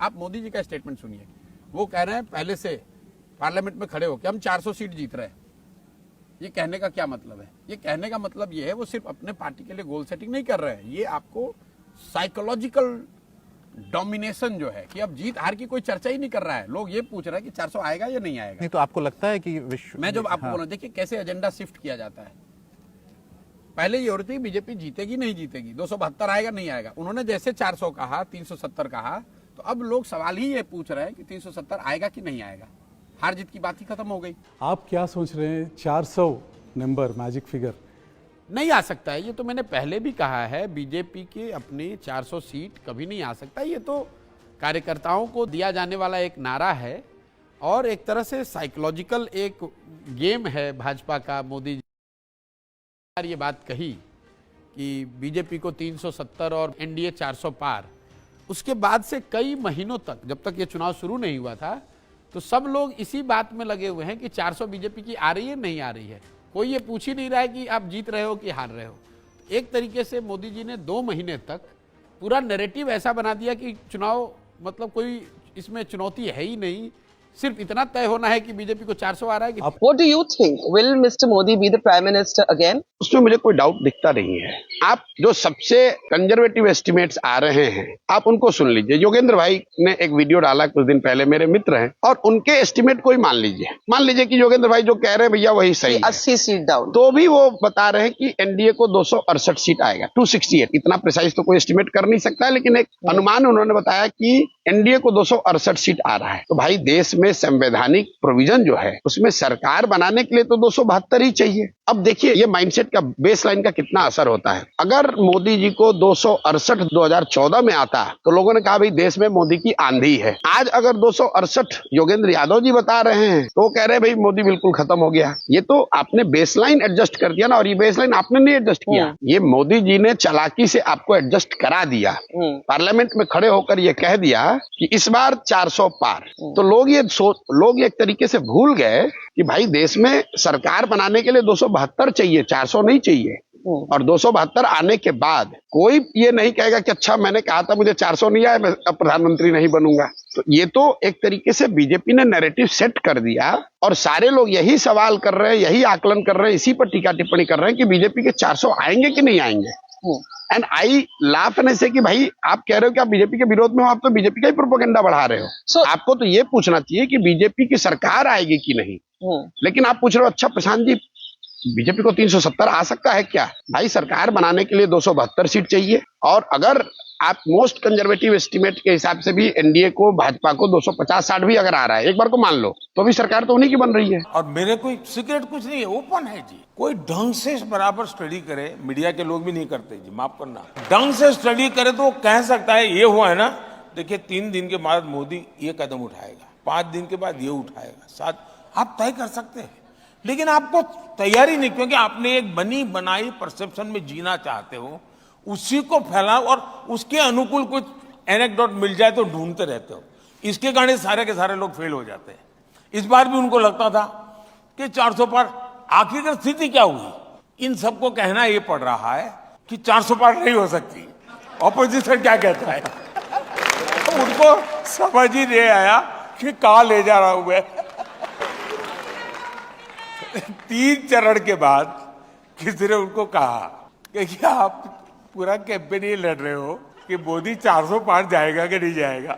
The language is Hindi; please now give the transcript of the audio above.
आप मोदी जी का स्टेटमेंट सुनिए, वो कह रहे हैं पहले से पार्लियामेंट में खड़े होकर हम 400 सीट जीत रहे हैं। ये कहने का क्या मतलब है? ये कहने का मतलब ये है वो सिर्फ अपने पार्टी के लिए गोल सेटिंग नहीं कर रहे हैं, ये आपको साइकोलॉजिकल डोमिनेशन जो है कि अब जीत हार की कोई चर्चा ही नहीं कर रहा है। लोग ये पूछ रहे हैं कि 400 आएगा या नहीं आएगा। नहीं तो आपको लगता है कि मैं जब आपको बोला, देखिए कैसे एजेंडा शिफ्ट किया जाता है। पहले ये हो रही थी बीजेपी जीतेगी नहीं जीतेगी, 272 आएगा नहीं आएगा। उन्होंने जैसे 400 कहा, 370 कहा, तो अब लोग सवाल ही ये पूछ रहे हैं कि 370 आएगा कि नहीं आएगा। हार जीत की बात ही खत्म हो गई। आप क्या सोच रहे हैं 400 नंबर मैजिक फिगर नहीं आ सकता है। ये तो मैंने पहले भी कहा है, बीजेपी के अपनी 400 सीट कभी नहीं आ सकता। ये तो कार्यकर्ताओं को दिया जाने वाला एक नारा है और एक तरह से साइकोलॉजिकल एक गेम है भाजपा का। मोदी जी ये बात कही कि बीजेपी को 370 और एनडीए 400 पार, उसके बाद से कई महीनों तक, जब तक ये चुनाव शुरू नहीं हुआ था, तो सब लोग इसी बात में लगे हुए हैं कि 400 बीजेपी की आ रही है नहीं आ रही है। कोई ये पूछ ही नहीं रहा है कि आप जीत रहे हो कि हार रहे हो। एक तरीके से मोदी जी ने 2 महीने तक पूरा नैरेटिव ऐसा बना दिया कि चुनाव मतलब कोई इसमें चुनौती है ही नहीं, सिर्फ इतना तय होना है कि बीजेपी को 400 आ रहा है कि What do you think? Will Mr. Modi be the Prime Minister again? उसमें मुझे कोई डाउट दिखता नहीं है। आप जो सबसे कंजर्वेटिव एस्टिमेट्स आ रहे हैं आप उनको सुन लीजिए। योगेंद्र भाई ने एक वीडियो डाला कुछ दिन पहले, मेरे मित्र हैं, और उनके एस्टिमेट को ही मान लीजिए कि योगेंद्र भाई जो कह रहे हैं भैया वही सही है। 80 सीट डाउन, तो भी वो बता रहे हैं कि एनडीए को 268 सीट आएगा, 268। इतना प्रिसाइज तो कोई एस्टिमेट कर नहीं सकता है, लेकिन एक अनुमान उन्होंने बताया कि एनडीए को 268 सीट आ रहा है। तो भाई देश में संवैधानिक प्रोविजन जो है उसमें सरकार बनाने के लिए तो 272 ही चाहिए। अब देखिए ये माइंडसेट का, बेसलाइन का कितना असर होता है। अगर मोदी जी को 268 2014 में आता तो लोगों ने कहा भाई देश में मोदी की आंधी है। आज अगर 268 योगेंद्र यादव जी बता रहे हैं तो वो कह रहे हैं भाई मोदी बिल्कुल खत्म हो गया। ये तो आपने बेसलाइन एडजस्ट कर दिया ना, और ये बेसलाइन आपने नहीं एडजस्ट किया, ये मोदी जी ने चालाकी से आपको एडजस्ट करा दिया। पार्लियामेंट में खड़े होकर ये कह दिया कि इस बार 400 पार। तो लोग एक तरीके से भूल गए कि भाई देश में सरकार बनाने के लिए 272 चाहिए, 400 नहीं चाहिए। और 272 आने के बाद कोई ये नहीं कहेगा कि अच्छा मैंने कहा था मुझे 400 नहीं आया, मैं अब प्रधानमंत्री नहीं बनूंगा। तो ये तो एक तरीके से बीजेपी ने नैरेटिव सेट कर दिया और सारे लोग यही सवाल कर रहे हैं, यही आकलन कर रहे हैं, इसी पर टीका टिप्पणी कर रहे हैं कि बीजेपी के 400 आएंगे कि नहीं आएंगे। एंड आई लाफ एंड से कि भाई आप कह रहे हो कि आप बीजेपी के विरोध में हो, आप तो बीजेपी का ही प्रोपेगेंडा बढ़ा रहे हो। आपको तो ये पूछना चाहिए कि बीजेपी की सरकार आएगी कि नहीं। लेकिन आप पूछ रहे हो अच्छा प्रशांत जी बीजेपी को 370 आ सकता है क्या? भाई सरकार बनाने के लिए 272 सीट चाहिए, और अगर आप मोस्ट कंजर्वेटिव एस्टिमेट के हिसाब से भी एनडीए को, भाजपा को 250-60 भी अगर आ रहा है, एक बार को मान लो, तो भी सरकार तो उन्हीं की बन रही है। और मेरे कोई सीक्रेट कुछ नहीं है, ओपन है जी। कोई ढंग से बराबर स्टडी करे, मीडिया के लोग भी नहीं करते जी, माफ करना। ढंग से स्टडी करे तो वो कह सकता है ये हुआ है ना, देखिए 3 दिन के बाद मोदी ये कदम उठाएगा, 5 दिन के बाद ये उठाएगा, 7 आप तय कर सकते हैं। लेकिन आपको तैयारी नहीं, क्योंकि आपने एक बनी बनाई परसेप्शन में जीना चाहते हो, उसी को फैलाओ और उसके अनुकूल कुछ एनेक्डोट मिल जाए तो ढूंढते रहते हो। इसके कारण सारे के सारे लोग फेल हो जाते हैं। इस बार भी उनको लगता था कि 400 पार, आखिरकार स्थिति क्या हुई? इन सबको कहना ये पड़ रहा है कि 400 पार नहीं हो सकती। ऑपोजिशन क्या कहता है? तो उनको समझ ही नहीं आया कि कहां ले जा रहा हूं मैं। 3 चरण के बाद किसी ने उनको कहा कि आप पूरा कैंपेन ये लड़ रहे हो कि मोदी 400 पार जाएगा कि नहीं जाएगा।